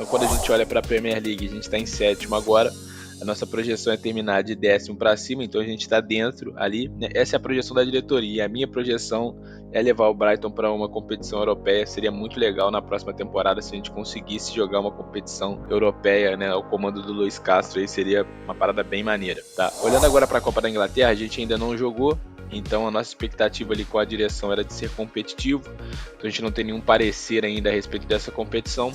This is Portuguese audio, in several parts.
Então, quando a gente olha para a Premier League, a gente está em sétimo agora. A nossa projeção é terminar de décimo para cima, então a gente está dentro ali, né? Essa é a projeção da diretoria. A minha projeção é levar o Brighton para uma competição europeia. Seria muito legal na próxima temporada se a gente conseguisse jogar uma competição europeia, né? O comando do Luiz Castro aí seria uma parada bem maneira, tá? Olhando agora para a Copa da Inglaterra, a gente ainda não jogou. Então a nossa expectativa ali com a direção era de ser competitivo. Então a gente não tem nenhum parecer ainda a respeito dessa competição.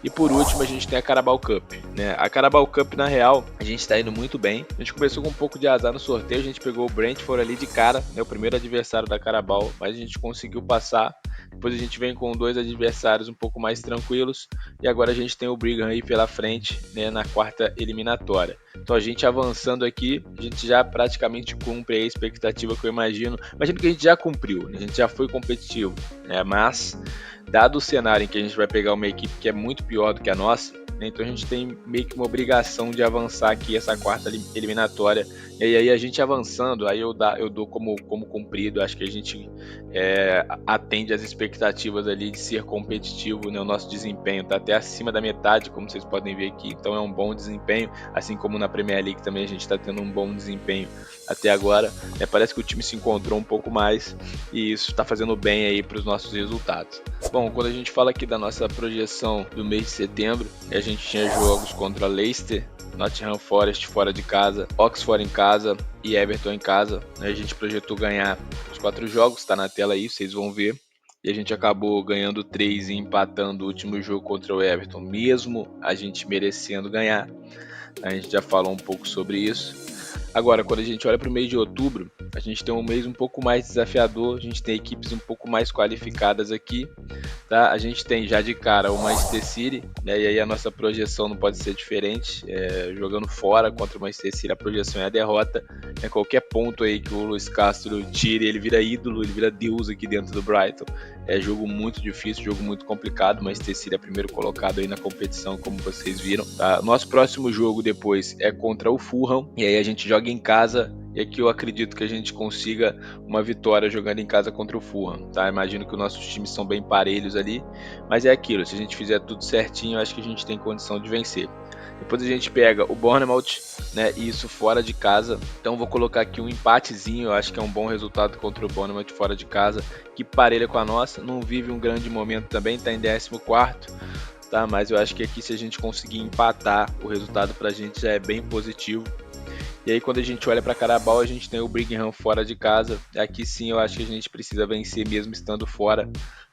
E por último a gente tem a Carabao Cup, né? A Carabao Cup, na real, a gente está indo muito bem. A gente começou com um pouco de azar no sorteio, a gente pegou o Brentford ali de cara, né? O primeiro adversário da Carabao, mas a gente conseguiu passar. Depois a gente vem com 2 adversários um pouco mais tranquilos. E agora a gente tem o Brigham aí pela frente, né? Na quarta eliminatória. Então a gente avançando aqui, a gente já praticamente cumpre a expectativa que eu imagino. Imagino que a gente já cumpriu, né? A gente já foi competitivo, né? Mas, dado o cenário em que a gente vai pegar uma equipe que é muito pior do que a nossa, né? Então a gente tem meio que uma obrigação de avançar aqui essa quarta eliminatória. E aí a gente avançando, aí eu dou como cumprido. Acho que a gente atende às expectativas ali de ser competitivo, né? O nosso desempenho está até acima da metade, como vocês podem ver aqui, então é um bom desempenho, assim como na Premier League também a gente está tendo um bom desempenho até agora, né? Parece que o time se encontrou um pouco mais e isso está fazendo bem aí para os nossos resultados. Bom, quando a gente fala aqui da nossa projeção do mês de setembro, a gente tinha jogos contra Leicester, Nottingham Forest fora de casa, Oxford em casa e Everton em casa, né? A gente projetou ganhar os 4 jogos, tá na tela aí, vocês vão ver. E a gente acabou ganhando 3 e empatando o último jogo contra o Everton, mesmo a gente merecendo ganhar. A gente já falou um pouco sobre isso. Agora, quando a gente olha para o mês de outubro, a gente tem um mês um pouco mais desafiador, a gente tem equipes um pouco mais qualificadas aqui, tá? A gente tem já de cara o Manchester City, né? E aí a nossa projeção não pode ser diferente, jogando fora contra o Manchester City, a projeção é a derrota, né? Qualquer ponto aí que o Luiz Castro tire, ele vira ídolo, ele vira deus aqui dentro do Brighton. É jogo muito difícil, jogo muito complicado, mas Manchester City é primeiro colocado aí na competição, como vocês viram, tá? Nosso próximo jogo depois é contra o Fulham, e aí a gente joga em casa, e aqui eu acredito que a gente consiga uma vitória jogando em casa contra o Fulham, tá? Imagino que os nossos times são bem parelhos ali, mas é aquilo, se a gente fizer tudo certinho, eu acho que a gente tem condição de vencer. Depois a gente pega o Bournemouth, né, e isso fora de casa, então vou colocar aqui um empatezinho, eu acho que é um bom resultado contra o Bournemouth fora de casa, que parelha com a nossa, não vive um grande momento também, está em 14º, tá? Mas eu acho que aqui se a gente conseguir empatar, o resultado pra gente já é bem positivo. E aí quando a gente olha para Carabao, a gente tem o Brigham fora de casa. Aqui sim eu acho que a gente precisa vencer mesmo estando fora.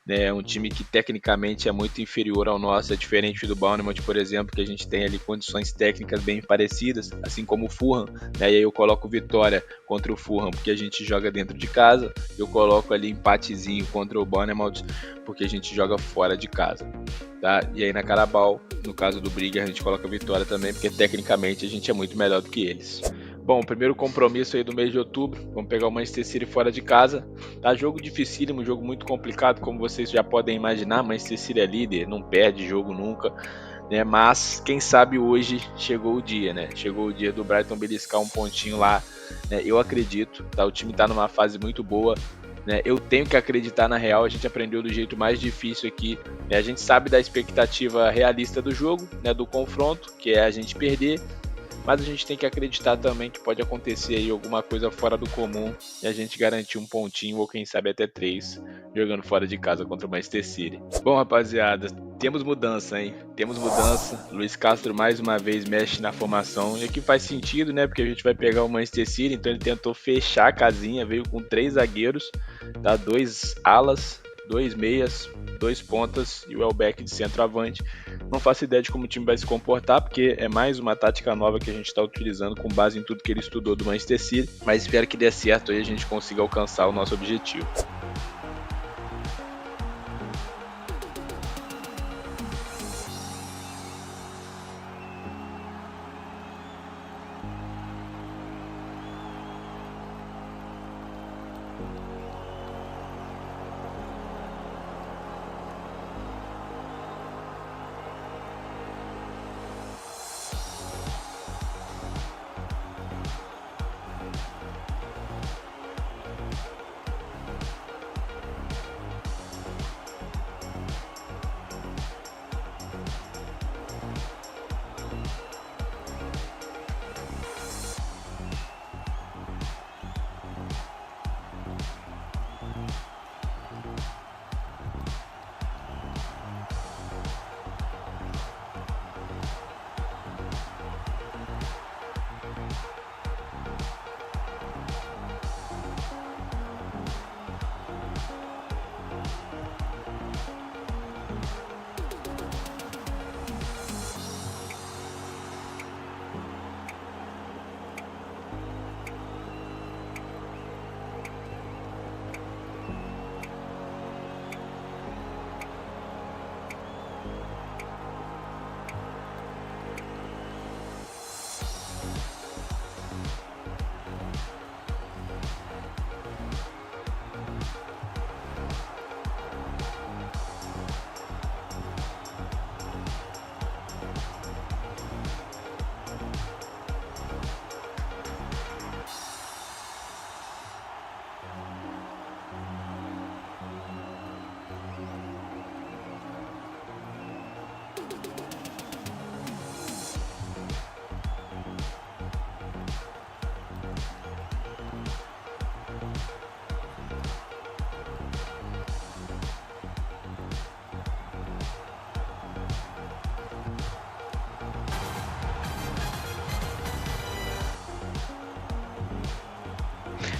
É um time que tecnicamente é muito inferior ao nosso, é diferente do Bournemouth, por exemplo, que a gente tem ali condições técnicas bem parecidas, assim como o Fulham, né? E aí eu coloco vitória contra o Fulham porque a gente joga dentro de casa, eu coloco ali empatezinho contra o Bournemouth porque a gente joga fora de casa, tá? E aí na Carabao, no caso do Brigham, a gente coloca vitória também porque tecnicamente a gente é muito melhor do que eles. Bom, primeiro compromisso aí do mês de outubro, vamos pegar o Manchester City fora de casa, tá? Jogo dificílimo, jogo muito complicado, como vocês já podem imaginar. Manchester City é líder, não perde jogo nunca, né? Mas quem sabe hoje chegou o dia, né? Chegou o dia do Brighton beliscar um pontinho lá, né? Eu acredito, tá? O time tá numa fase muito boa, né? Eu tenho que acreditar na real, a gente aprendeu do jeito mais difícil aqui, né? A gente sabe da expectativa realista do jogo, né? Do confronto, que é a gente perder. Mas a gente tem que acreditar também que pode acontecer aí alguma coisa fora do comum e a gente garantir um pontinho ou quem sabe até 3 jogando fora de casa contra o Manchester City. Bom, rapaziada, temos mudança, hein? Temos mudança. Luiz Castro mais uma vez mexe na formação e aqui faz sentido, né? Porque a gente vai pegar o Manchester City, então ele tentou fechar a casinha, veio com 3 zagueiros, tá? 2 alas, 2 meias, 2 pontas e o Welbeck de centroavante. Não faço ideia de como o time vai se comportar, porque é mais uma tática nova que a gente está utilizando com base em tudo que ele estudou do Manchester City, mas espero que dê certo e a gente consiga alcançar o nosso objetivo.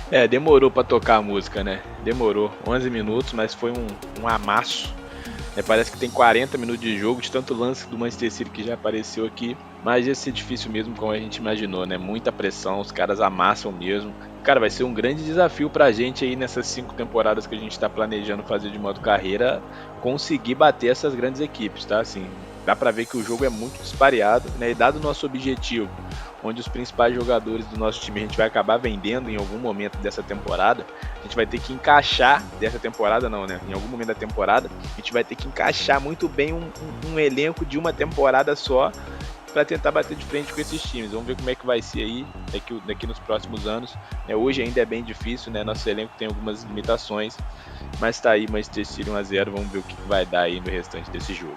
É, demorou pra tocar a música, né? Demorou 11 minutos, mas foi um amasso. É, parece que tem 40 minutos de jogo, de tanto lance do Manchester City que já apareceu aqui. Mas ia ser difícil mesmo, como a gente imaginou, né? Muita pressão, os caras amassam mesmo. Cara, vai ser um grande desafio pra gente aí nessas 5 temporadas que a gente tá planejando fazer de modo carreira, conseguir bater essas grandes equipes, tá? Assim, dá pra ver que o jogo é muito dispareado, né? E dado o nosso objetivo, onde os principais jogadores do nosso time a gente vai acabar vendendo em algum momento dessa temporada, a gente vai ter que encaixar, dessa temporada não, né? Em algum momento da temporada, a gente vai ter que encaixar muito bem um elenco de uma temporada só para tentar bater de frente com esses times. Vamos ver como é que vai ser aí daqui nos próximos anos. Hoje ainda é bem difícil, né? Nosso elenco tem algumas limitações, mas tá aí Manchester City 1-0. Vamos ver o que vai dar aí no restante desse jogo.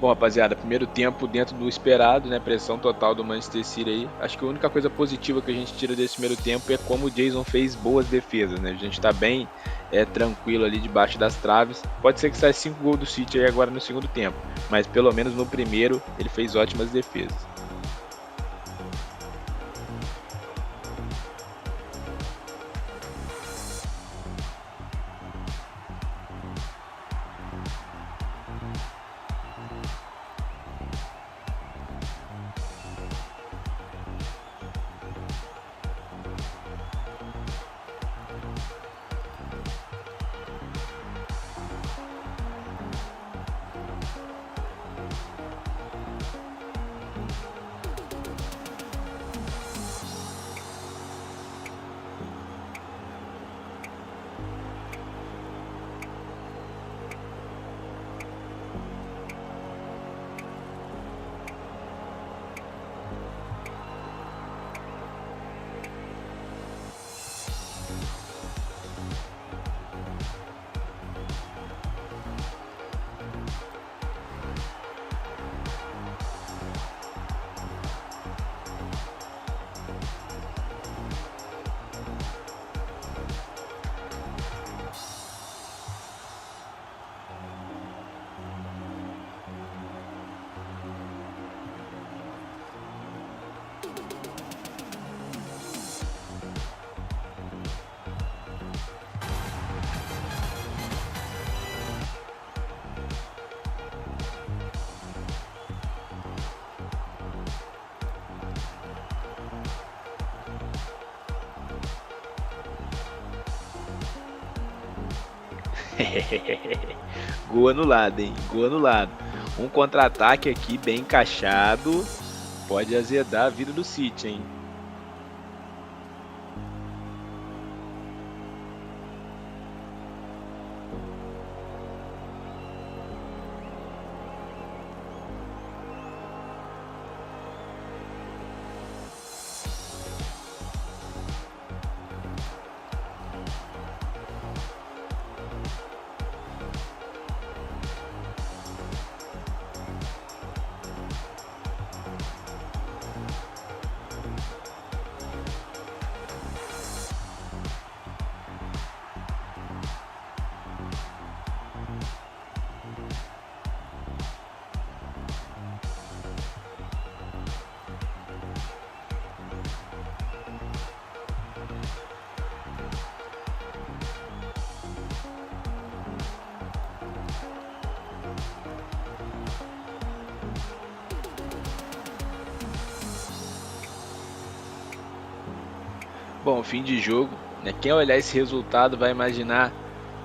Bom, rapaziada, primeiro tempo dentro do esperado, né? Pressão total do Manchester City aí. Acho que a única coisa positiva que a gente tira desse primeiro tempo é como o Jason fez boas defesas, né? A gente tá bem tranquilo ali debaixo das traves. Pode ser que saia 5 gols do City aí agora no segundo tempo, mas pelo menos no primeiro ele fez ótimas defesas. Gol anulado, hein? Gol anulado. Um contra-ataque aqui bem encaixado pode azedar a vida do City, hein? Bom, fim de jogo, né? Quem olhar esse resultado vai imaginar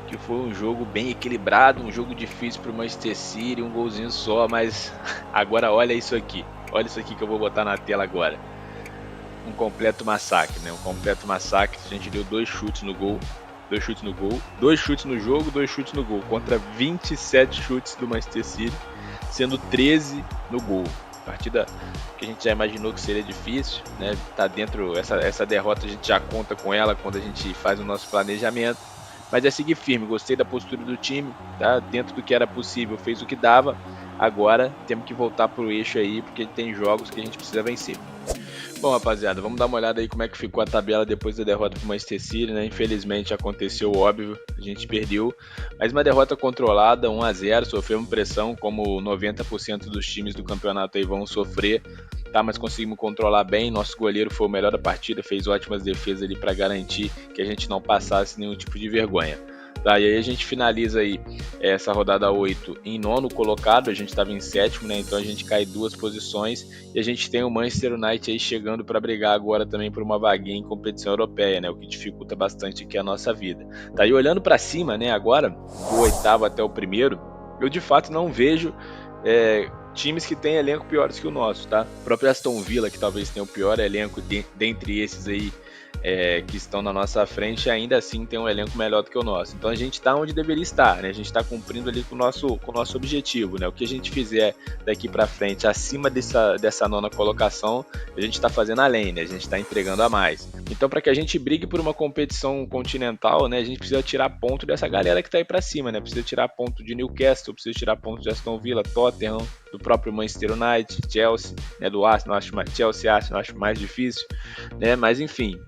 que foi um jogo bem equilibrado, um jogo difícil para o Manchester City, um golzinho só, mas agora olha isso aqui. Olha isso aqui que eu vou botar na tela agora. Um completo massacre, né? Um completo massacre. A gente deu 2 chutes no gol, 2 chutes no gol, 2 chutes no jogo, 2 chutes no gol, contra 27 chutes do Manchester City, sendo 13 no gol. Partida que a gente já imaginou que seria difícil, né? Tá dentro, essa derrota a gente já conta com ela quando a gente faz o nosso planejamento. Mas é seguir firme, gostei da postura do time, tá? Dentro do que era possível, fez o que dava. Agora temos que voltar pro eixo aí, porque tem jogos que a gente precisa vencer. Bom, rapaziada, vamos dar uma olhada aí como é que ficou a tabela depois da derrota pro Manchester City, né? Infelizmente aconteceu o óbvio, a gente perdeu, mas uma derrota controlada, 1-0, sofremos pressão, como 90% dos times do campeonato aí vão sofrer, tá? Mas conseguimos controlar bem, nosso goleiro foi o melhor da partida, fez ótimas defesas ali para garantir que a gente não passasse nenhum tipo de vergonha. Tá, e aí a gente finaliza aí essa rodada 8 em nono colocado, a gente estava em sétimo, né? Então a gente cai 2 posições e a gente tem o Manchester United aí chegando para brigar agora também por uma vaguinha em competição europeia, né? O que dificulta bastante aqui a nossa vida. Tá, e olhando para cima, né? Agora, do oitavo até o primeiro, eu de fato não vejo times que têm elenco piores que o nosso, tá? O próprio Aston Villa, que talvez tenha o pior elenco dentre esses aí, que estão na nossa frente, ainda assim tem um elenco melhor do que o nosso. Então a gente está onde deveria estar, né? A gente está cumprindo ali com o nosso objetivo, né? O que a gente fizer daqui para frente acima dessa nona colocação, a gente está fazendo além, né? A gente está entregando a mais. Então, para que a gente brigue por uma competição continental, né? A gente precisa tirar ponto dessa galera que está aí para cima, né? Precisa tirar ponto de Newcastle, precisa tirar ponto de Aston Villa, Tottenham, do próprio Manchester United, Chelsea, né? Do Arsenal, Chelsea, Arsenal, acho mais difícil, né? Mas enfim,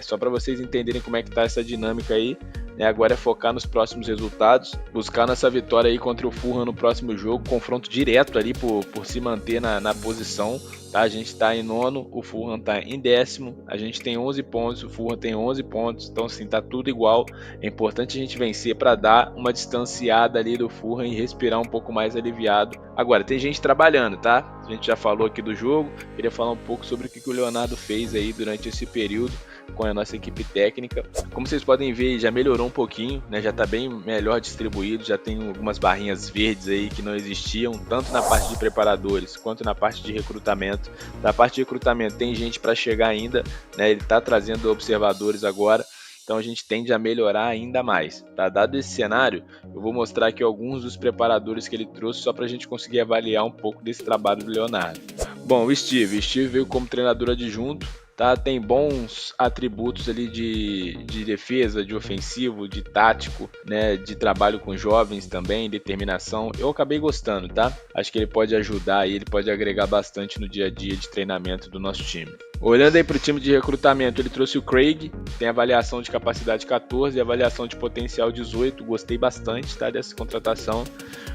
só para vocês entenderem como é que tá essa dinâmica aí, né? Agora é focar nos próximos resultados, buscar nossa vitória aí contra o Fulham no próximo jogo, confronto direto ali por se manter na posição, tá? A gente está em nono, o Fulham está em décimo, a gente tem 11 pontos, o Fulham tem 11 pontos, então assim, tá tudo igual. É importante a gente vencer para dar uma distanciada ali do Fulham e respirar um pouco mais aliviado. Agora, tem gente trabalhando, tá? A gente já falou aqui do jogo, queria falar um pouco sobre o que o Leonardo fez aí durante esse período com a nossa equipe técnica. Como vocês podem ver, já melhorou um pouquinho, né? Já está bem melhor distribuído, já tem algumas barrinhas verdes aí que não existiam, tanto na parte de preparadores quanto na parte de recrutamento. Na parte de recrutamento tem gente para chegar ainda, né? Ele está trazendo observadores agora, então a gente tende a melhorar ainda mais, tá? Dado esse cenário, eu vou mostrar aqui alguns dos preparadores que ele trouxe só para a gente conseguir avaliar um pouco desse trabalho do Leonardo. Bom, o Steve veio como treinador adjunto, tá? Tem bons atributos ali de defesa, de ofensivo, de tático, né? De trabalho com jovens também, determinação. Eu acabei gostando, tá? Acho que ele pode ajudar e ele pode agregar bastante no dia a dia de treinamento do nosso time. Olhando aí para o time de recrutamento, ele trouxe o Craig, tem avaliação de capacidade 14 e avaliação de potencial 18, gostei bastante, tá, dessa contratação.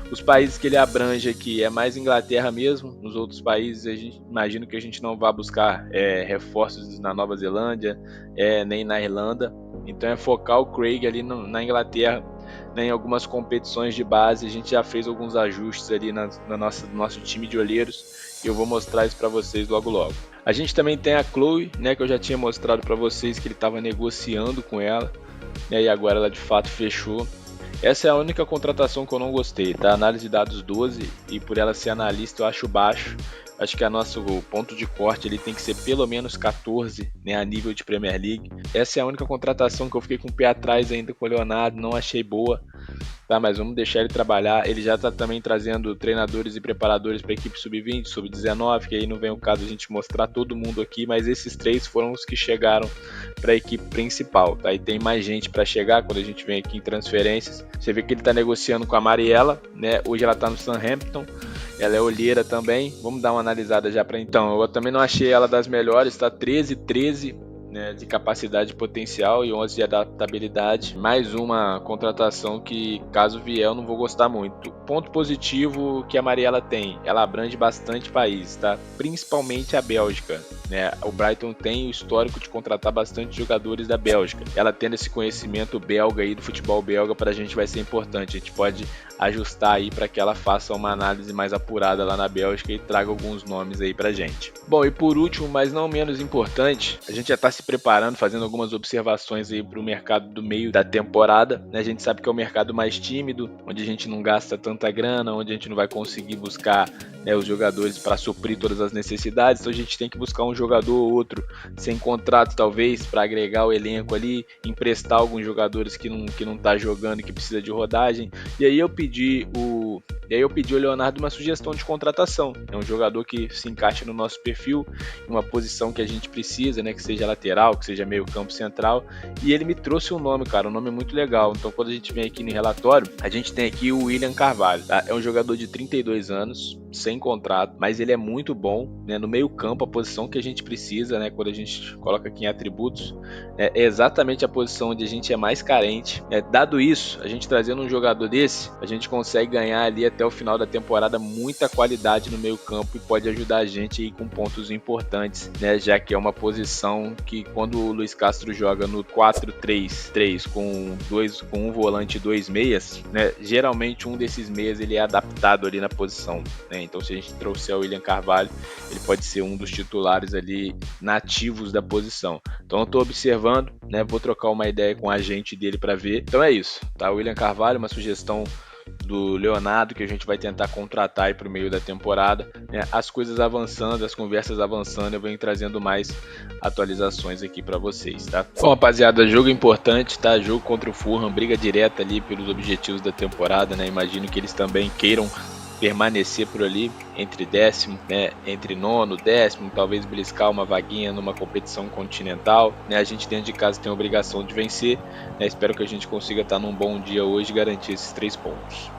Os países que ele abrange aqui é mais Inglaterra mesmo, nos outros países a gente imagino que a gente não vá buscar reforços na Nova Zelândia, nem na Irlanda, então é focar o Craig ali na Inglaterra, né, em algumas competições de base. A gente já fez alguns ajustes ali no nosso time de olheiros e eu vou mostrar isso para vocês logo logo. A gente também tem a Chloe, né, que eu já tinha mostrado para vocês que ele estava negociando com ela, né, e agora ela de fato fechou. Essa é a única contratação que eu não gostei, tá? Análise de dados 12 e por ela ser analista eu acho baixo. Acho que a nosso ponto de corte ele tem que ser pelo menos 14, né, a nível de Premier League. Essa é a única contratação que eu fiquei com o pé atrás ainda com o Leonardo, não achei boa. Tá, mas vamos deixar ele trabalhar. Ele já está também trazendo treinadores e preparadores para a equipe sub-20, sub-19, que aí não vem o caso a gente mostrar todo mundo aqui, mas esses três foram os que chegaram para a equipe principal, tá? E tem mais gente para chegar quando a gente vem aqui em transferências. Você vê que ele está negociando com a Mariela, né? Hoje ela está no Southampton. Ela é olheira também. Vamos dar uma analisada já para então. Eu também não achei ela das melhores, tá? 13, né, de capacidade potencial e 11 de adaptabilidade. Mais uma contratação que, caso vier, eu não vou gostar muito. Ponto positivo que a Mariela tem, ela abrange bastante países, tá? Principalmente a Bélgica, né? O Brighton tem o histórico de contratar bastante jogadores da Bélgica. Ela tendo esse conhecimento belga aí do futebol belga para a gente vai ser importante. A gente pode ajustar aí para que ela faça uma análise mais apurada lá na Bélgica e traga alguns nomes aí pra gente. Bom, e por último, mas não menos importante, a gente já está se preparando, fazendo algumas observações aí para o mercado do meio da temporada, né? A gente sabe que é o mercado mais tímido, onde a gente não gasta tanta grana, onde a gente não vai conseguir buscar, né, os jogadores para suprir todas as necessidades, então a gente tem que buscar um jogador ou outro sem contrato talvez para agregar o elenco ali, emprestar alguns jogadores que não tá jogando e que precisa de rodagem. E aí eu pedi ao Leonardo uma sugestão de contratação. É um jogador que se encaixa no nosso perfil, em uma posição que a gente precisa, né? Que seja lateral, que seja meio campo central. E ele me trouxe um nome, cara, um nome muito legal. Então quando a gente vem aqui no relatório, a gente tem aqui o William Carvalho, tá? É um jogador de 32 anos, sem contrato, mas ele é muito bom, né? No meio campo, a posição que a gente precisa, né? Quando a gente coloca aqui em atributos, é exatamente a posição onde a gente é mais carente. Dado isso, a gente trazendo um jogador desse, a gente consegue ganhar ali até o final da temporada muita qualidade no meio campo e pode ajudar a gente aí com pontos importantes, né? Já que é uma posição que quando o Luiz Castro joga no 4-3-3 com um volante e dois meias, né? Geralmente um desses meias ele é adaptado ali na posição, né? Então se a gente trouxer o William Carvalho, ele pode ser um dos titulares ali nativos da posição. Então eu estou observando, né? Vou trocar uma ideia com o agente dele para ver. Então é isso, tá? William Carvalho, uma sugestão do Leonardo que a gente vai tentar contratar aí para o meio da temporada, né? As coisas avançando, as conversas avançando, eu venho trazendo mais atualizações aqui para vocês, tá? Bom, rapaziada, jogo importante, tá? Jogo contra o Fulham, briga direta ali pelos objetivos da temporada, né? Imagino que eles também queiram permanecer por ali entre décimo, né, entre nono, décimo, talvez beliscar uma vaguinha numa competição continental, né? A gente dentro de casa tem a obrigação de vencer, né? Espero que a gente consiga estar num bom dia hoje e garantir esses 3 pontos.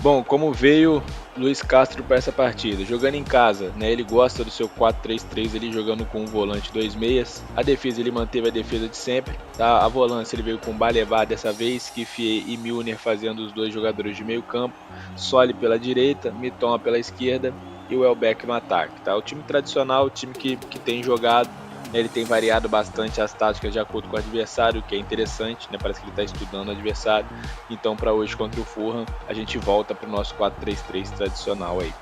Bom, como veio Luiz Castro para essa partida? Jogando em casa, né? Ele gosta do seu 4-3-3 ali, jogando com um volante, dois meias. A defesa ele manteve a defesa de sempre, tá? A volância ele veio com Balevá dessa vez, Kifie e Milner fazendo os dois jogadores de meio campo, Soli pela direita, Mitoma pela esquerda e o Welbeck no ataque, tá? O time tradicional, o time que tem jogado, né? Ele tem variado bastante as táticas de acordo com o adversário, o que é interessante, né? Parece que ele está estudando o adversário. Então, para hoje contra o Fulham, a gente volta para o nosso 4-3-3 tradicional aí.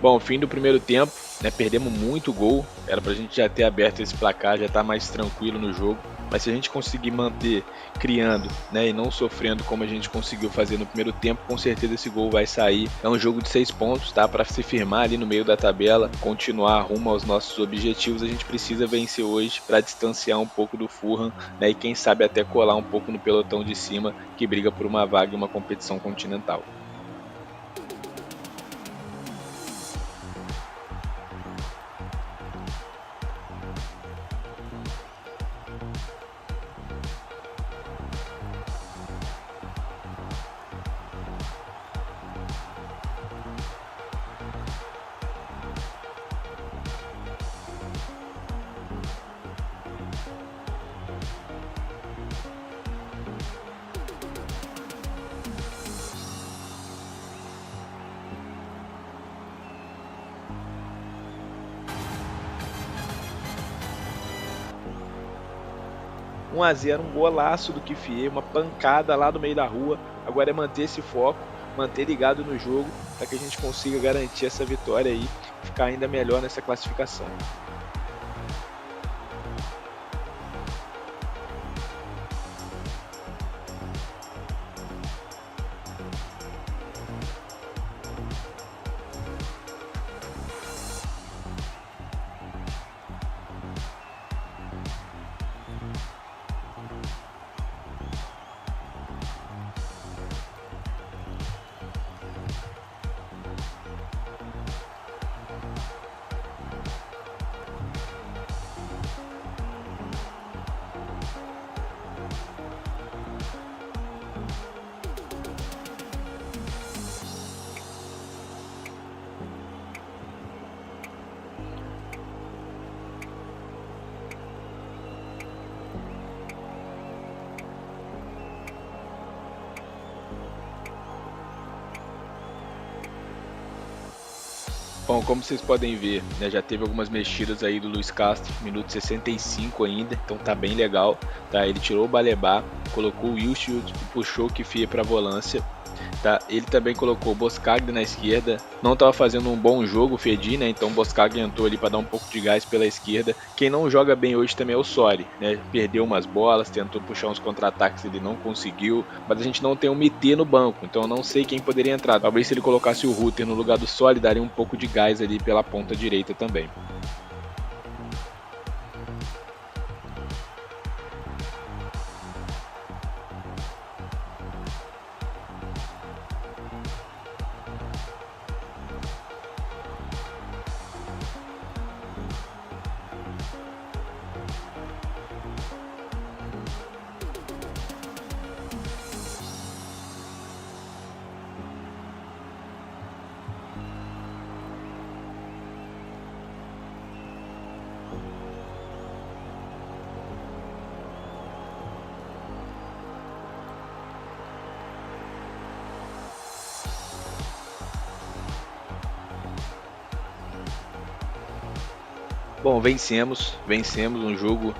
Bom, fim do primeiro tempo, né, perdemos muito gol, era pra gente já ter aberto esse placar, já tá mais tranquilo no jogo, mas se a gente conseguir manter criando, né, e não sofrendo como a gente conseguiu fazer no primeiro tempo, com certeza esse gol vai sair. É um jogo de 6 pontos, tá, para se firmar ali no meio da tabela, continuar rumo aos nossos objetivos, a gente precisa vencer hoje para distanciar um pouco do Fulham, né, e quem sabe até colar um pouco no pelotão de cima que briga por uma vaga em uma competição continental. 1 a 0, um golaço do Kifie, uma pancada lá no meio da rua. Agora é manter esse foco, manter ligado no jogo, para que a gente consiga garantir essa vitória aí, ficar ainda melhor nessa classificação. Bom, como vocês podem ver, né, já teve algumas mexidas aí do Luiz Castro, minuto 65 ainda, então tá bem legal, tá? Ele tirou o Baleba, colocou o Wilshield e puxou o Kifie para a volância, tá? Ele também colocou o Boscagli na esquerda, não estava fazendo um bom jogo o Fedi, né? Então o Boscagli entrou ali para dar um pouco de gás pela esquerda. Quem não joga bem hoje também é o Sori, né? Perdeu umas bolas, tentou puxar uns contra-ataques, ele não conseguiu, mas a gente não tem um MT no banco, então eu não sei quem poderia entrar. Talvez se ele colocasse o Rutter no lugar do Sori, daria um pouco de gás ali pela ponta direita também. Bom, vencemos um jogo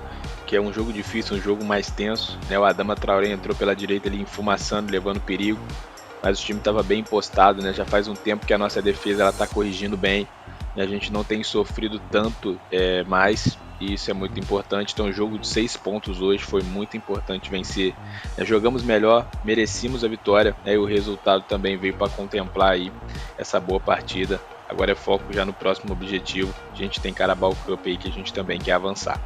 que é um jogo difícil, um jogo mais tenso, né? O Adama Traoré entrou pela direita ali enfumaçando, levando perigo, mas o time estava bem postado, né? Já faz um tempo que a nossa defesa ela está corrigindo bem, e a gente não tem sofrido tanto mais, e isso é muito importante. Então, o jogo de 6 pontos hoje foi muito importante vencer. Jogamos melhor, merecemos a vitória, né? E o resultado também veio para contemplar aí essa boa partida. Agora é foco já no próximo objetivo. A gente tem Carabao Cup aí que a gente também quer avançar.